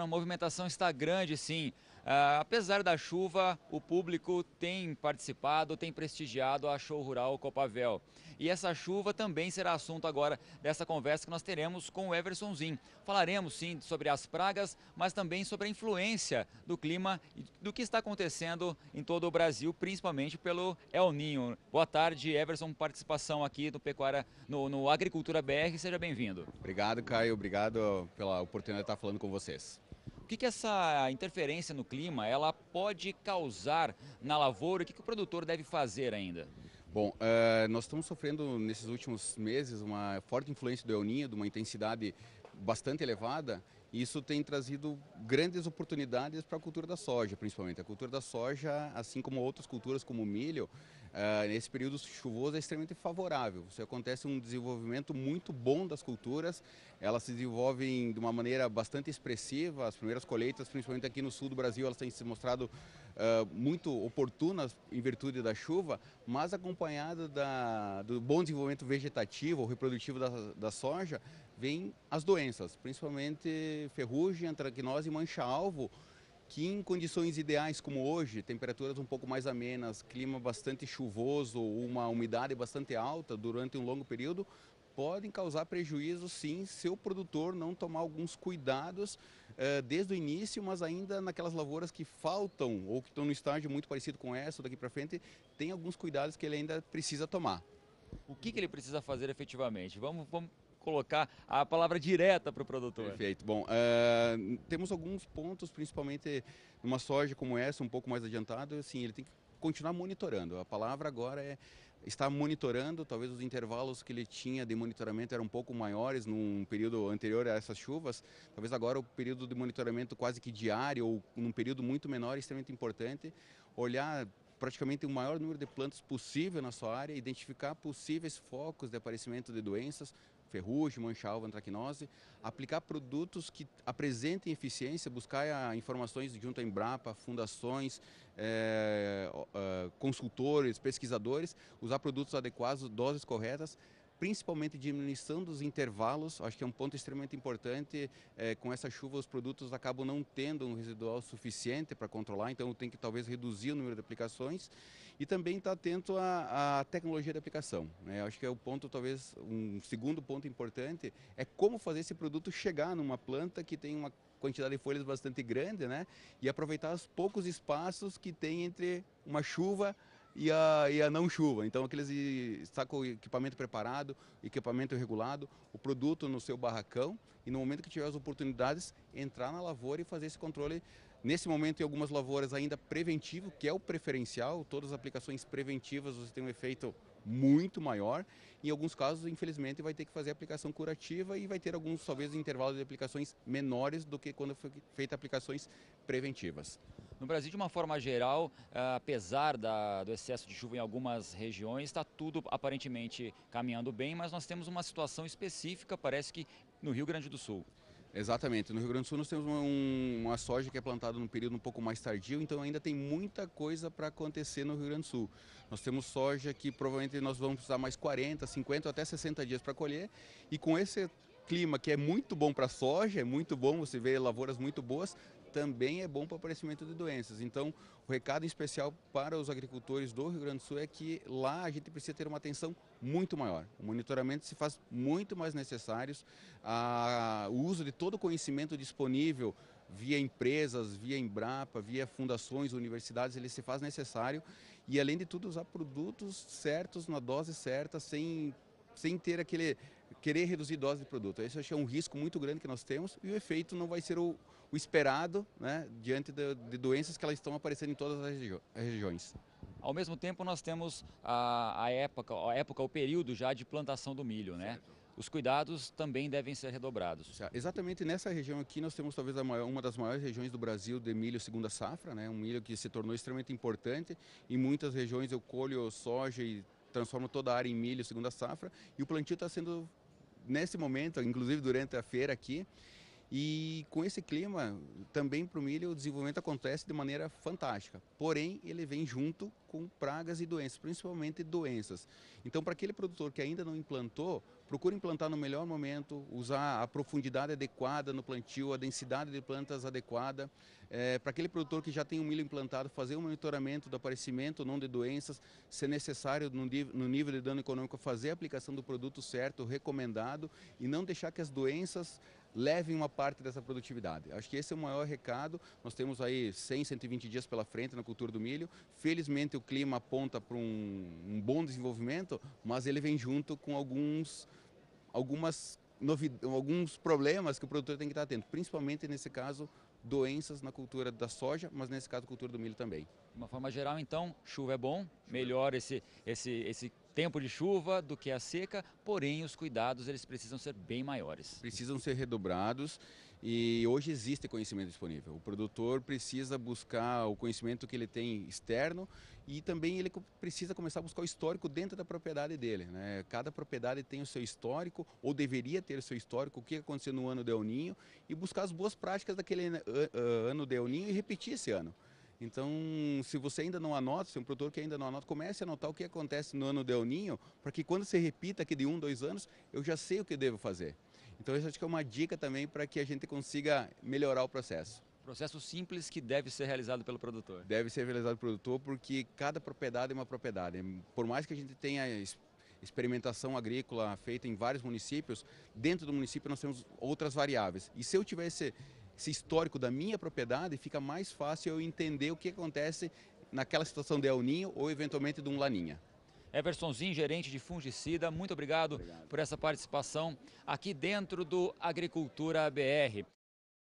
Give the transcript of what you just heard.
A movimentação está grande, sim. Apesar da chuva, o público tem participado, tem prestigiado a Show Rural Copavel. E essa chuva também será assunto agora dessa conversa que nós teremos com o Everson Zin. Falaremos, sim, sobre as pragas, mas também sobre a influência do clima e do que está acontecendo em todo o Brasil, principalmente pelo El Ninho. Boa tarde, Everson, participação aqui do Pecuária, no Agricultura BR, seja bem-vindo. Obrigado, Caio. Obrigado pela oportunidade de estar falando com vocês. O que essa interferência no clima ela pode causar na lavoura? O que o produtor deve fazer ainda? Bom, nós estamos sofrendo nesses últimos meses uma forte influência do El Niño, de uma intensidade bastante elevada, e isso tem trazido grandes oportunidades para a cultura da soja, principalmente. A cultura da soja, assim como outras culturas como o milho, nesse período chuvoso é extremamente favorável. Isso acontece um desenvolvimento muito bom das culturas, elas se desenvolvem de uma maneira bastante expressiva, as primeiras colheitas, principalmente aqui no sul do Brasil, elas têm se mostrado muito oportunas em virtude da chuva, mas acompanhada do bom desenvolvimento vegetativo ou reprodutivo da soja, vem as doenças, principalmente ferrugem, antracnose e mancha-alvo, que em condições ideais como hoje, temperaturas um pouco mais amenas, clima bastante chuvoso, uma umidade bastante alta durante um longo período, podem causar prejuízo sim se o produtor não tomar alguns cuidados desde o início, mas ainda naquelas lavouras que faltam ou que estão no estágio muito parecido com essa, daqui para frente, tem alguns cuidados que ele ainda precisa tomar. O que ele precisa fazer efetivamente? Vamos colocar a palavra direta para o produtor. Perfeito. Bom, temos alguns pontos, principalmente numa soja como essa, um pouco mais adiantado, assim, ele tem que continuar monitorando. A palavra agora é estar monitorando, talvez os intervalos que ele tinha de monitoramento eram um pouco maiores num período anterior a essas chuvas, talvez agora o período de monitoramento quase que diário ou num período muito menor é extremamente importante. Olhar praticamente o maior número de plantas possível na sua área, identificar possíveis focos de aparecimento de doenças, ferrugem, mancha-alvo, antracnose, aplicar produtos que apresentem eficiência, buscar informações junto à Embrapa, fundações, consultores, pesquisadores, usar produtos adequados, doses corretas, principalmente diminuição dos intervalos, acho que é um ponto extremamente importante. Com essa chuva os produtos acabam não tendo um residual suficiente para controlar, então tem que talvez reduzir o número de aplicações e também estar atento à tecnologia de aplicação, né? Acho que é o ponto, talvez um segundo ponto importante, é como fazer esse produto chegar numa planta que tem uma quantidade de folhas bastante grande, né? E aproveitar os poucos espaços que tem entre uma chuva e a não chuva. Então aqueles está com o equipamento preparado, equipamento regulado, o produto no seu barracão e no momento que tiver as oportunidades, entrar na lavoura e fazer esse controle. Nesse momento, em algumas lavouras ainda preventivo, que é o preferencial, todas as aplicações preventivas você tem um efeito muito maior. Em alguns casos, infelizmente, vai ter que fazer a aplicação curativa e vai ter alguns, talvez, intervalos de aplicações menores do que quando foi feita aplicações preventivas. No Brasil, de uma forma geral, apesar do excesso de chuva em algumas regiões, está tudo aparentemente caminhando bem, mas nós temos uma situação específica, parece que no Rio Grande do Sul. Exatamente. No Rio Grande do Sul nós temos uma soja que é plantada num período um pouco mais tardio, então ainda tem muita coisa para acontecer no Rio Grande do Sul. Nós temos soja que provavelmente nós vamos precisar mais 40, 50 até 60 dias para colher, e com esse clima que é muito bom para a soja, é muito bom, você vê lavouras muito boas, também é bom para o aparecimento de doenças. Então, o recado em especial para os agricultores do Rio Grande do Sul é que lá a gente precisa ter uma atenção muito maior. O monitoramento se faz muito mais necessário, o uso de todo o conhecimento disponível via empresas, via Embrapa, via fundações, universidades, ele se faz necessário e, além de tudo, usar produtos certos, na dose certa, sem ter aquele querer reduzir dose de produto. Esse acho que é um risco muito grande que nós temos e o efeito não vai ser o esperado, né, diante de doenças que elas estão aparecendo em todas as regiões. Ao mesmo tempo, nós temos a época, o período já de plantação do milho, né? Certo. Os cuidados também devem ser redobrados. Exatamente nessa região aqui nós temos talvez uma das maiores regiões do Brasil de milho segunda safra, né? Um milho que se tornou extremamente importante. Em muitas regiões eu colho soja e transformo toda a área em milho segunda safra e o plantio está sendo nesse momento, inclusive durante a feira aqui. E com esse clima, também para o milho o desenvolvimento acontece de maneira fantástica. Porém, ele vem junto com pragas e doenças, principalmente doenças. Então, para aquele produtor que ainda não implantou, procure implantar no melhor momento, usar a profundidade adequada no plantio, a densidade de plantas adequada. Para aquele produtor que já tem um milho implantado, fazer um monitoramento do aparecimento ou não de doenças, se necessário no nível de dano econômico, fazer a aplicação do produto certo, recomendado, e não deixar que as doenças levem uma parte dessa produtividade. Acho que esse é o maior recado. Nós temos aí 100, 120 dias pela frente na cultura do milho. Felizmente o clima aponta para um bom desenvolvimento, mas ele vem junto com alguns problemas que o produtor tem que estar atento, principalmente nesse caso doenças na cultura da soja, mas nesse caso cultura do milho também. De uma forma geral, então, chuva é bom, melhor esse tempo de chuva do que a seca, porém os cuidados eles precisam ser bem maiores. Precisam ser redobrados e hoje existe conhecimento disponível. O produtor precisa buscar o conhecimento que ele tem externo e também ele precisa começar a buscar o histórico dentro da propriedade dele, né? Cada propriedade tem o seu histórico, ou deveria ter o seu histórico, o que aconteceu no ano de El Niño, e buscar as boas práticas daquele ano de El Niño e repetir esse ano. Então, se você ainda não anota, se é um produtor que ainda não anota, comece a anotar o que acontece no ano de El Niño, para que quando você repita aqui de 1, 2 anos, eu já sei o que eu devo fazer. Então, isso acho que é uma dica também para que a gente consiga melhorar o processo. Processo simples que deve ser realizado pelo produtor. Deve ser realizado pelo produtor porque cada propriedade é uma propriedade. Por mais que a gente tenha experimentação agrícola feita em vários municípios, dentro do município nós temos outras variáveis. E se eu tiver esse histórico da minha propriedade, fica mais fácil eu entender o que acontece naquela situação de El Niño ou eventualmente de um Laninha. Everson Zin, gerente de fungicida, muito obrigado por essa participação aqui dentro do Agricultura BR.